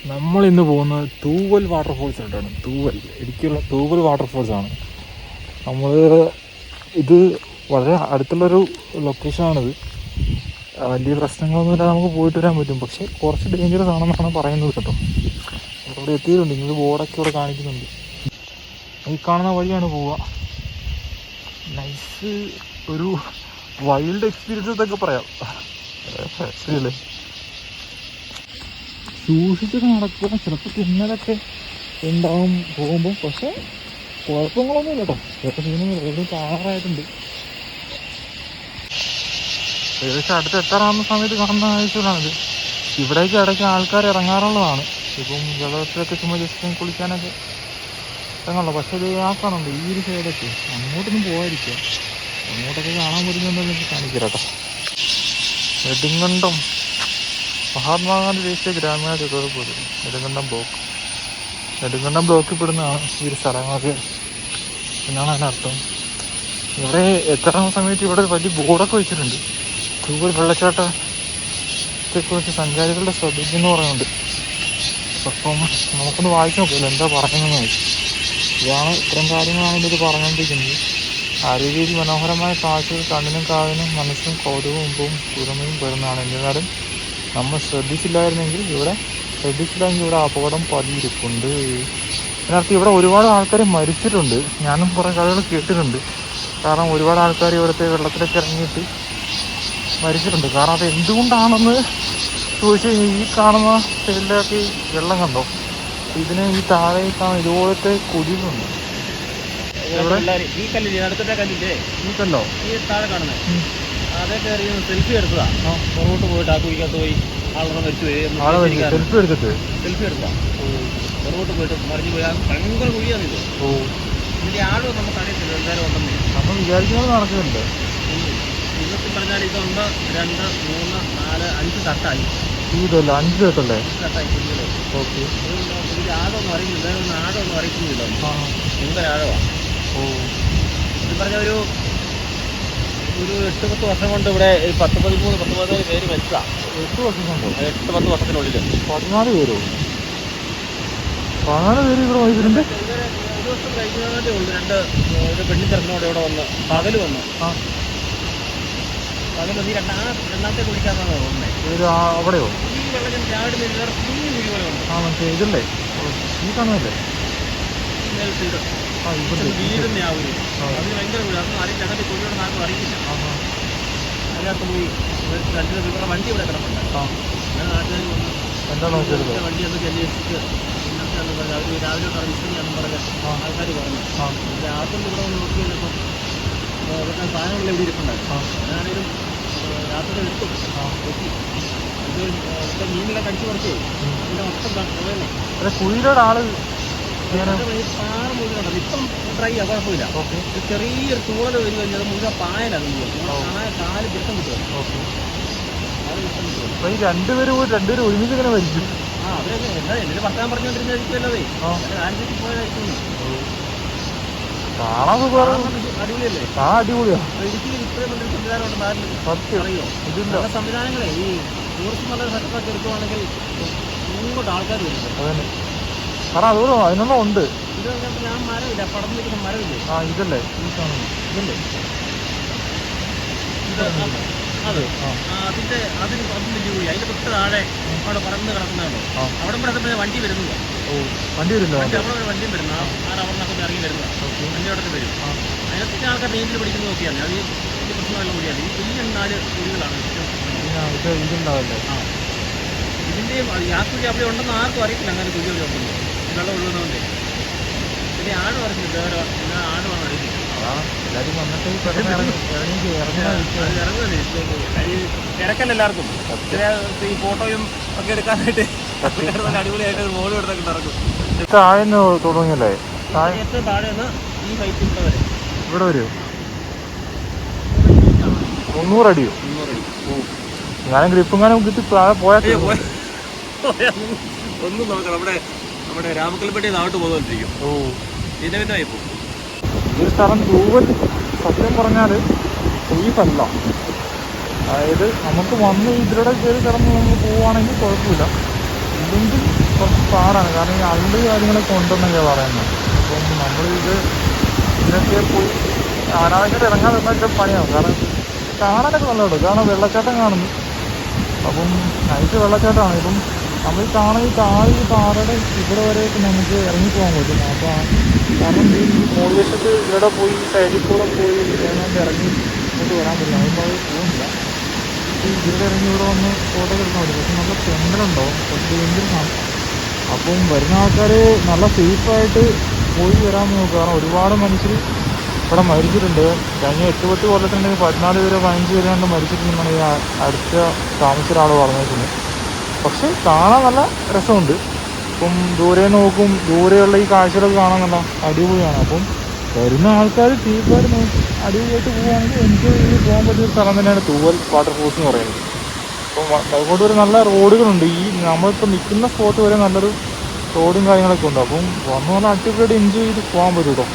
നമ്മൾ ഇന്ന് പോകുന്നത് തൂവൽ വാട്ടർഫോൾസ് ആയിട്ടാണ്. ഇടുക്കിയുള്ള തൂവൽ വാട്ടർഫോൾസ് ആണ്. നമ്മൾ ഇത് വളരെ അടുത്തുള്ളൊരു ലൊക്കേഷനാണിത്. വലിയ പ്രശ്നങ്ങളൊന്നുമില്ല, നമുക്ക് പോയിട്ട് വരാൻ പറ്റും. പക്ഷേ കുറച്ച് ഡേഞ്ചറസ് ആണെന്നാണ് പറയുന്നത് കേട്ടോ. അവിടെ എത്തിയിട്ടുണ്ട്, ഇങ്ങനെ ബോർഡൊക്കെ ഇവിടെ കാണിക്കുന്നുണ്ട്. ഈ കാണുന്ന വഴിയാണ് പോവുക. നൈസ് ഒരു വൈൽഡ് എക്സ്പീരിയൻസ് എന്നൊക്കെ പറയാം. ശരിയല്ലേ? സൂക്ഷിച്ചൊക്കെ നടക്കുക. ചിലപ്പോൾ തിന്നലൊക്കെ ഉണ്ടാവും പോകുമ്പോൾ. പക്ഷേ കുഴപ്പങ്ങളൊന്നും ഇല്ല കേട്ടോ. ചിലപ്പോൾ സീനൊന്നുമില്ല. എവിടെ കാണാറായിട്ടുണ്ട്. ഏകദേശം അടുത്ത് എത്താറാവുന്ന സമയത്ത് കാണുന്ന കാഴ്ചകളാണിത്. ഇവിടേക്ക് ഇടയ്ക്ക് ആൾക്കാർ ഇറങ്ങാറുള്ളതാണ്. ഇപ്പം വെള്ളത്തിലൊക്കെ ചുമ്മാ ജസ്റ്റ് കുളിക്കാനൊക്കെ ഇറങ്ങുള്ളൂ. പക്ഷേ ഇത് ആക്കാറുണ്ട് ഈ ഒരു സൈഡൊക്കെ. അങ്ങോട്ടൊന്നും പോകാതിരിക്കുക. അങ്ങോട്ടൊക്കെ കാണാൻ പറ്റുന്നുണ്ടെന്ന് എനിക്ക് കാണിക്കാം കേട്ടോ. നെടുങ്കണ്ടം മഹാത്മാഗാന്ധി ദേശീയ ഗ്രാമീണ തൊഴിലുറപ്പ് നെടുങ്കണ്ടം ബ്ലോക്കിൽ പെടുന്നതാണ് ഈ ഒരു സ്ഥലങ്ങളൊക്കെ എന്നാണ് അതിനർത്ഥം. ഇവിടെ എത്തുന്ന സമയത്ത് ഇവിടെ വലിയ ബോർഡൊക്കെ വെച്ചിട്ടുണ്ട്. തൂവൽ വെള്ളച്ചാട്ടത്തെക്കുറിച്ച് സഞ്ചാരികളുടെ ശ്രദ്ധിക്കുന്നു പറയുന്നുണ്ട്. അപ്പം നമുക്കൊന്ന് വായിച്ചു നോക്കില്ല എന്താ പറയുന്നതെന്ന് ചോദിച്ചു. ഇതാണ് ഇത്തരം കാര്യങ്ങളാണ് ഇത് പറഞ്ഞുകൊണ്ടിരിക്കുന്നത്. ആരോഗ്യരീതി മനോഹരമായ കാഴ്ചകൾ കണ്ണിനും കാതിനും മനസ്സിനും കൗതുകവും മുമ്പും പുറമെയും വരുന്നതാണ്. എന്നിരുന്നാലും നമ്മൾ ശ്രദ്ധിച്ചില്ലെങ്കിൽ ഇവിടെ അപകടം പതിയിരിപ്പുണ്ട്. അതിനർത്ഥം ഇവിടെ ഒരുപാട് ആൾക്കാർ മരിച്ചിട്ടുണ്ട്. ഞാനും കുറേ കഥകൾ കേട്ടിട്ടുണ്ട്. കാരണം ഒരുപാട് ആൾക്കാർ ഇവിടുത്തെ വെള്ളത്തിലേക്ക് ഇറങ്ങിയിട്ട് മരിച്ചിട്ടുണ്ട്. കാരണം അത് എന്തുകൊണ്ടാണെന്ന് ചോദിച്ചു കഴിഞ്ഞാൽ ഈ കാണുന്ന സൈഡിലൊക്കെ വെള്ളം കണ്ടോ, ഇതിന് ഈ താഴെ കാണുന്ന ഇതുപോലത്തെ കുഴികളുണ്ട്. ഈ കല്ലില്ലേ, ഈ കല്ലോ താഴെ കാണുന്നത് അതൊക്കെ സെൽഫി എടുത്തതാ. പുറകോട്ട് പോയിട്ട് ആ കുഴിക്കകത്ത് പോയി ആളെ മരിച്ചു പോയി. സെൽഫി എടുത്തതാ. പുറകോട്ട് പോയിട്ട് മറിഞ്ഞു പോയി. ഭയങ്കര കുഴിയാണ് ഇത്. ഇതിന്റെ ആളും നമുക്ക് അറിയത്തില്ല എന്തായാലും ഉണ്ടെന്ന്. നമ്മൾ വിചാരിക്കുന്നത് നടക്കുന്നുണ്ട്. ഇന്നത്തെ പറഞ്ഞാൽ ഇത് 1, 2, 3, 4, 5 തട്ടായി. ഇതല്ല 5 തട്ടല്ലേ? തട്ടായി. ഓക്കെ. ഇതിന്റെ ആഴമൊന്നും അറിയുന്നില്ല. എന്തായാലും ആഴമൊന്നും അറിയിക്കുന്നില്ല. ഭയങ്കര ആഴമാണ്. ഇത് പറഞ്ഞ ഒരു 8-10 വർഷം കൊണ്ട് ഇവിടെ 10-13 പേര് മരിച്ചതാണ്. 8 വർഷം കൊണ്ടോ? 8-10 വർഷത്തിനുള്ളിൽ 14 പേരോ? 14 പേര് ഇവിടെ വന്നിട്ടുണ്ട്. ഒരു വർഷം കഴിക്കുന്നതേ ഉള്ളൂ. ഒരു പെണ്ണിത്തിറങ്ങിനോട് ഇവിടെ വന്ന് പകല് വന്നു. പകല് രണ്ടാമത്തെ കുടിക്കാന്നാണ് തോന്നുന്നത്. അവിടെയോ? ഈ വെള്ളം ചാടി കുഞ്ഞു കുഴി പോലെ ഉണ്ട്. മനസ്സിലായി. ഇതല്ലേ ഈ കാണുന്നല്ലേ? വീടുന്ന ആ കുഴി. അതിന് ഭയങ്കര കുഴി. അതൊന്നും അറിയില്ല. അതിന്റെ കുഴിയുടെ നാൾക്കും അറിയില്ല. അതിനകത്ത് പോയി ഇവരുടെ വണ്ടി ഇവിടെ കിടപ്പുണ്ട്. അങ്ങനെ നാട്ടുകാർ വന്ന് വണ്ടി ഒന്ന് അന്വേഷിച്ചിട്ട് ഇന്നത്തെ പറഞ്ഞു. അവർ രാവിലെ സർവീസിനാന്ന് പറഞ്ഞ ആൾക്കാർ പറഞ്ഞു. രാത്രി ഇവിടെ വന്ന് നോക്കി കഴിഞ്ഞപ്പോൾ ഇതൊക്കെ സാധനങ്ങൾ എവിടെ ഇരിപ്പുണ്ടായിരുന്നു. ഞാനാണേലും രാത്രി എടുത്തു നോക്കി. ഇത് മീനെല്ലാം കടിച്ചു പറിച്ചേ ഇതിന്റെ മൊത്തം പോയല്ലേ. കുഴിയുടെ ആള് പാറ മുഴുവൻ ഇപ്പം ട്രൈ ചെയ്യാം, കുഴപ്പമില്ല. ചെറിയൊരു തൂണൽ വരും കഴിഞ്ഞാൽ മുഴുവൻ പായലാണ്. കാല് പിടുത്തം കിട്ടുമല്ലോ. രണ്ടുപേരും ഒരുമിച്ച് ഇങ്ങനെ മരിക്കും. അവരൊക്കെ എന്താ എന്തെങ്കിലും വർത്താൻ പറഞ്ഞുകൊണ്ടിരുന്നായിരിക്കുമല്ലേ. ആൻസിക്ക് പോയതായിരിക്കും. അടിപൊളിയല്ലേ? അടിപൊളിയാ. ഇടുക്കിയിൽ ഇത്രയും വലിയ സംവിധാനം ഉണ്ട് നാട്ടിൽ. അറിയോ? ഇതിന്റെ സംവിധാനങ്ങളെ ഈ ടൂറിസ്റ്റ് നല്ല സെറ്റപ്പൊക്കെ എടുക്കുവാണെങ്കിൽ ഇങ്ങോട്ട് ആൾക്കാർ വരും. കാരണം അതുപോലെ അതിനുള്ള ഉണ്ട്. ഇത് ഞാൻ മരമില്ല, പടർന്നു നിൽക്കുന്ന മരമില്ലേ? ഇതല്ലേ ഈ കാണുന്നു? ഇതല്ലേ അത് അതിന് വലിയ കുഴി. അതിന്റെ തൊട്ട് താഴെ അവിടെ പറന്ന് കിടക്കുന്നതാണോ? അവിടെ ഇവിടെ വണ്ടി വരുന്നത്. വണ്ടി വരുന്നു. അവിടെ വണ്ടിയും വരുന്നു. അവിടെ നിന്നൊക്കെ ഇറങ്ങി വരുന്നത്. വണ്ടി അവിടെ വരും. അതിനകത്ത് ആൾക്കാർ നീന്തൽ പഠിക്കുന്നത് നോക്കിയാണ്. അത് വലിയ പ്രശ്നമല്ല കുഴിയാണ്. ഈ വലിയ 4 കുഴികളാണ് ഇതുണ്ടാവല്ലേ? ഇതിന്റെയും ആ കുഴി അവിടെ ഉണ്ടെന്ന് ആർക്കും അറിയത്തില്ല. അങ്ങനെ കുഴി അവിടെ ഉണ്ടെന്ന് വെള്ളം ഒഴുകുന്നതുകൊണ്ട്. പിന്നെ ആട് പറഞ്ഞില്ല. ആടുമാണ് അറിയില്ല. എല്ലാവരും വന്നിട്ട് തിരക്കല്ല എല്ലാവർക്കും. ഈ ഫോട്ടോയും ഒക്കെ എടുക്കാനായിട്ട് അടിപൊളിയായിട്ട് ഒരു മോളും എടുത്തൊക്കെ ഇറക്കും. താഴെ തുടങ്ങിയല്ലേ? ഏറ്റവും താഴെ നിന്ന് ഈ ഹൈറ്റ് ഇവിടെ വരെ. ഇവിടെ വരുമോ? 300 അടിയോ? 300 അടി. ഞാനും ഗ്രിപ്പും കിട്ടി പോയാൽ ഒന്നും നോക്കണം. നമ്മുടെ രാമക്കൽപ്പേട്ട നാട്ട് പോകുന്നിരിക്കും. പിന്നെ പോകും. ഈ സ്ഥലം തൂവൽ സത്യം പറഞ്ഞാൽ സേഫല്ല. അതായത് നമുക്ക് വന്ന് ഇതിലൂടെ കയറി കിടന്ന് നമ്മൾ പോവുകയാണെങ്കിൽ കുഴപ്പമില്ല. ഇല്ലെങ്കിൽ കുറച്ച് പാടാണ്. കാരണം ഈ അള്ള് കാര്യങ്ങളൊക്കെ ഉണ്ടെന്നൊക്കെയാണ് പറയുന്നത്. അപ്പം നമ്മളിത് ഇതിനൊക്കെ പോയി ആരാധകർ ഇറങ്ങാൻ നിന്നൊക്കെ പണിയാവും. കാരണം കാണാനൊക്കെ നല്ലതാണ്. കാരണം വെള്ളച്ചാട്ടം കാണുന്നു. അപ്പം നൈറ്റ് വെള്ളച്ചാട്ടമാണ്. ഇപ്പം നമ്മൾ കാണുന്ന ഈ താഴെ ഈ പാറയുടെ ഇവിടെ വരെയൊക്കെ നമുക്ക് ഇറങ്ങിപ്പോകാൻ പറ്റും. അപ്പോൾ കാരണം ഈ മോളിവശത്ത് ഇവിടെ പോയി സൈഡിൽ കൂടെ പോയി നമുക്ക് ഇറങ്ങി ഇങ്ങോട്ട് വരാൻ പറ്റില്ല. അതുകൊണ്ട് അത് പോകുന്നില്ല. ഇവിടെ ഇറങ്ങി ഇവിടെ വന്ന് ഫോട്ടോ എടുക്കാൻ പറ്റും. പക്ഷെ നല്ല തെന്നലുണ്ടാവും, കുറച്ച് ഡേഞ്ചറസാണ്. അപ്പം വരുന്ന ആൾക്കാർ നല്ല സേഫായിട്ട് പോയി വരാമെന്ന് നോക്കുക. കാരണം ഒരുപാട് മനുഷ്യർ ഇവിടെ മരിച്ചിട്ടുണ്ട്. കഴിഞ്ഞ 8-10 കൊല്ലത്തിനുണ്ടെങ്കിൽ 14 പേര് 15 പേര് കണ്ട് മരിച്ചിട്ടുണ്ടെന്നാണ് ഈ അടുത്ത താമസിച്ച ഒരാൾ പറഞ്ഞേക്കുന്നത്. പക്ഷെ കാണാൻ നല്ല രസമുണ്ട്. ഇപ്പം ദൂരെ നോക്കും, ദൂരെയുള്ള ഈ കാഴ്ചകളൊക്കെ കാണാൻ നല്ല അടിപൊളിയാണ്. അപ്പം വരുന്ന ആൾക്കാർ സേഫായിട്ട് നോക്കി അടിപൊളിയായിട്ട് പോവുകയാണെങ്കിൽ എൻജോയ് ചെയ്ത് പോകാൻ പറ്റിയ ഒരു സ്ഥലം തന്നെയാണ് തൂവൽ വാട്ടർഫോൾസ് എന്ന് പറയുന്നത്. അപ്പം അതുകൊണ്ട് ഒരു നല്ല റോഡുകളുണ്ട്. ഈ നമ്മളിപ്പോൾ നിൽക്കുന്ന സ്പോട്ട് വരെ നല്ലൊരു റോഡും കാര്യങ്ങളൊക്കെ ഉണ്ട്. അപ്പം വന്ന് നല്ല അടിപൊളിയായിട്ട് എൻജോയ് ചെയ്ത് പോകാൻ പറ്റും കേട്ടോ.